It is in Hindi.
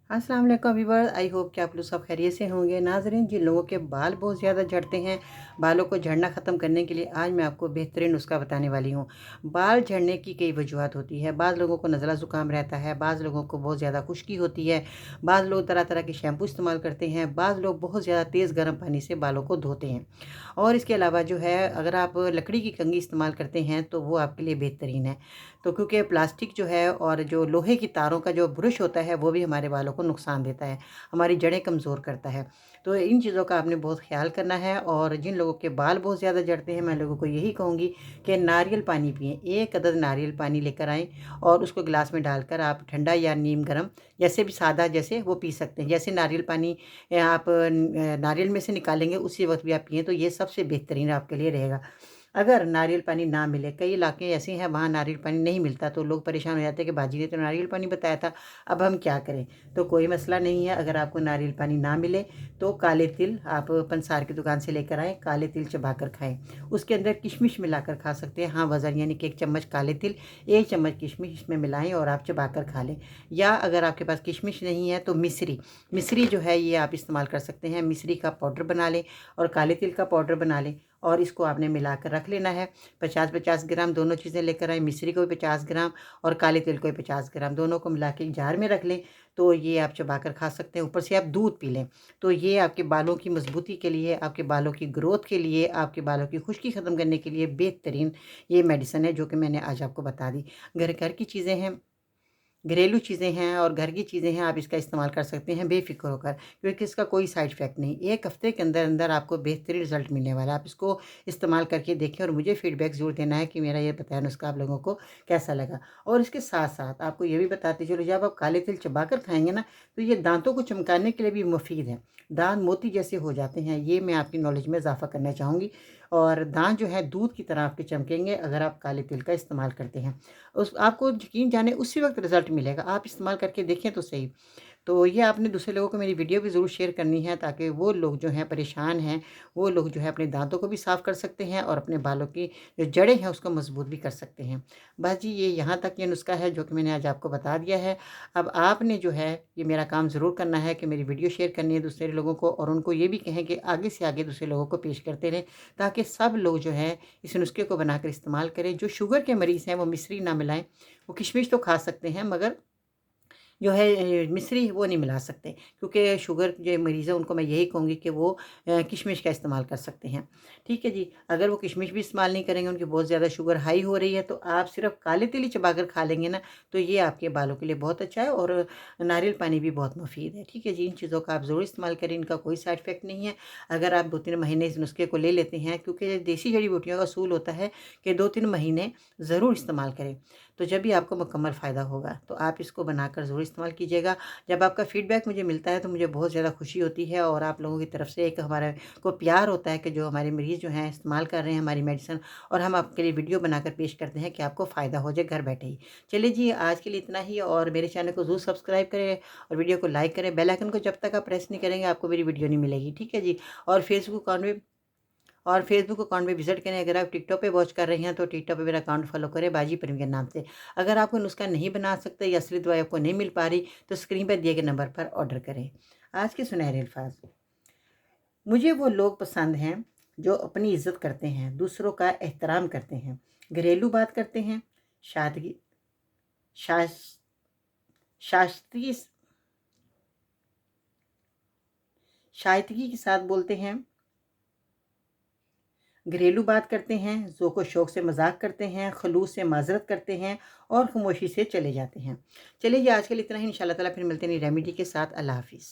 अस्सलाम वालेकुम व्यूअर्स, आई होप कि आप लोग सब खैरियत से होंगे। नाज़रीन, जिन लोगों के बाल बहुत ज़्यादा झड़ते हैं, बालों को झड़ना ख़त्म करने के लिए आज मैं आपको बेहतरीन नुस्खा बताने वाली हूँ। बाल झड़ने की कई वजूहत होती है। बाज़ लोगों को नज़ला ज़ुकाम रहता है, बाज़ लोगों को बहुत ज़्यादा खुश्की होती है, बाज़ लोग तरह तरह के शैम्पू इस्तेमाल करते हैं, बाज़ लोग बहुत ज़्यादा तेज़ गर्म पानी से बालों को धोते हैं। और इसके अलावा जो है, अगर आप लकड़ी की कंघी इस्तेमाल करते हैं तो वो आपके लिए बेहतरीन है। तो क्योंकि प्लास्टिक जो है और जो लोहे की तारों का जो ब्रश होता है वो भी हमारे बालों को नुकसान देता है, हमारी जड़ें कमज़ोर करता है। तो इन चीज़ों का आपने बहुत ख़्याल करना है। और जिन लोगों के बाल बहुत ज़्यादा झड़ते हैं, मैं लोगों को यही कहूँगी कि नारियल पानी पिएँ। 1 अदद नारियल पानी लेकर आएँ और उसको गिलास में डालकर आप ठंडा या नीम गर्म जैसे भी सादा जैसे वो पी सकते हैं। जैसे नारियल पानी आप नारियल में से निकालेंगे उसी वक़्त भी आप पिएँ तो ये सबसे बेहतरीन आपके लिए रहेगा। अगर नारियल पानी ना मिले, कई इलाके ऐसे हैं वहाँ नारियल पानी नहीं मिलता तो लोग परेशान हो जाते हैं कि बाजी ने तो नारियल पानी बताया था, अब हम क्या करें? तो कोई मसला नहीं है। अगर आपको नारियल पानी ना मिले तो काले तिल आप पंसार की दुकान से लेकर आएँ, काले तिल चबाकर खाएँ। उसके अंदर किशमिश मिलाकर खा सकते हैं। हाँ, वज़न यानी कि 1 चम्मच काले तिल, 1 चम्मच किशमिश इसमें मिलाएँ और आप चबाकर खा लें। या अगर आपके पास किशमिश नहीं है तो मिश्री, मिश्री जो है ये आप इस्तेमाल कर सकते हैं। मिश्री का पाउडर बना लें और काले तिल का पाउडर बना लें और इसको आपने मिलाकर रख लेना है। 50-50 ग्राम दोनों चीज़ें लेकर आएँ, मिश्री को भी 50 ग्राम और काले तिल को भी 50 ग्राम, दोनों को मिला के एक जार में रख लें। तो ये आप चबाकर खा सकते हैं। ऊपर से आप दूध पी लें। तो ये आपके बालों की मजबूती के लिए, आपके बालों की ग्रोथ के लिए, आपके बालों की खुश्की ख़त्म करने के लिए बेहतरीन ये मेडिसिन है जो कि मैंने आज आपको बता दी। घर घर की चीज़ें हैं, घरेलू चीज़ें हैं और घर की चीज़ें हैं, आप इसका इस्तेमाल कर सकते हैं बेफ़िक्र होकर, क्योंकि इसका कोई साइड इफ़ेक्ट नहीं। 1 हफ़्ते के अंदर-अंदर आपको बेहतरीन रिज़ल्ट मिलने वाला है। आप इसको इस्तेमाल करके देखें और मुझे फ़ीडबैक ज़रूर देना है कि मेरा ये बताया नुस्खा आप लोगों को कैसा लगा। और इसके साथ-साथ आपको ये भी बताते चलो, जब आप काले तिल चबाकर खाएँगे ना, तो ये दाँतों को चमकाने के लिए भी मुफ़ीद है। दाँत मोती जैसे हो जाते हैं, ये मैं आपकी नॉलेज में इज़ाफ़ा करना चाहूँगी। और दाँत जो है दूध की तरह आपके चमकेंगे अगर आप काले तिल का इस्तेमाल करते हैं। उस आपको यकीन जाने उसी वक़्त रिज़ल्ट मिलेगा, आप इस्तेमाल करके देखें तो सही। तो ये आपने दूसरे लोगों को मेरी वीडियो भी ज़रूर शेयर करनी है ताकि वो लोग जो हैं परेशान हैं, वो लोग जो है अपने दाँतों को भी साफ़ कर सकते हैं और अपने बालों की जो जड़ें हैं उसको मज़बूत भी कर सकते हैं। बस जी, ये यहाँ तक ये नुस्खा है जो कि मैंने आज आपको बता दिया है। अब आपने जो है ये मेरा काम ज़रूर करना है कि मेरी वीडियो शेयर करनी है दूसरे लोगों को और उनको ये भी कहें कि आगे से आगे दूसरे लोगों को पेश करते रहें, ताकि सब लोग जो है इस नुस्खे को बनाकर इस्तेमाल करें। जो शुगर के मरीज़ हैं वो मिश्री ना मिलाएँ, वो किशमिश तो खा सकते हैं मगर जो है मिश्री वो नहीं मिला सकते, क्योंकि शुगर जो मरीज़ है उनको मैं यही कहूँगी कि वो किशमिश का इस्तेमाल कर सकते हैं। ठीक है जी, अगर वो किशमिश भी इस्तेमाल नहीं करेंगे, उनकी बहुत ज़्यादा शुगर हाई हो रही है, तो आप सिर्फ़ काले तिल ही चबाकर खा लेंगे ना, तो ये आपके बालों के लिए बहुत अच्छा है और नारियल पानी भी बहुत मुफ़ीद है। ठीक है जी, इन चीज़ों का आप ज़रूर इस्तेमाल करें, इनका कोई साइड इफ़ेक्ट नहीं है। अगर आप 2-3 महीने इस नुस्खे को ले लेते हैं, क्योंकि देसी जड़ी-बूटियों का असूल होता है कि 2-3 महीने ज़रूर इस्तेमाल करें, तो जब भी आपको मुकम्मल फ़ायदा होगा। तो आप इसको बनाकर ज़रूर इस्तेमाल कीजिएगा। जब आपका फ़ीडबैक मुझे मिलता है तो मुझे बहुत ज़्यादा खुशी होती है और आप लोगों की तरफ से एक हमारे को प्यार होता है कि जो हमारे मरीज़ जो हैं इस्तेमाल कर रहे हैं हमारी मेडिसिन, और हम आपके लिए वीडियो बनाकर पेश करते हैं कि आपको फ़ायदा हो जाए घर बैठे ही। चलिए जी, आज के लिए इतना ही और मेरे चैनल को ज़रूर सब्सक्राइब करें और वीडियो को लाइक करें। बेल आइकन को जब तक आप प्रेस नहीं करेंगे आपको मेरी वीडियो नहीं मिलेगी। ठीक है जी? और फेसबुक अकाउंट पे विज़िट करें। अगर आप टिकटॉक पे वॉच कर रहे हैं तो टिकटॉक पे मेरा अकाउंट फ़ॉलो करें, बाजी परवीन के नाम से। अगर आपको नुस्खा नहीं बना सकते या असली दवाई आपको नहीं मिल पा रही तो स्क्रीन पर दिए गए नंबर पर ऑर्डर करें। आज के सुनहरे अल्फाज, मुझे वो लोग पसंद हैं जो अपनी इज़्ज़त करते हैं, दूसरों का एहतराम करते हैं, घरेलू बात करते हैं, शादगी शास शास्त्रीय शाइस्तगी के साथ बोलते हैं, घरेलू बात करते हैं, ज़ोक व शौक से मज़ाक करते हैं, खलूस से माज़रत करते हैं और ख़ामोशी से चले जाते हैं। चलिए जी, आज के लिए इतना ही। इंशाअल्लाह ताला फिर मिलते हैं नई रेमेडी के साथ। अल्लाह हाफ़िज़।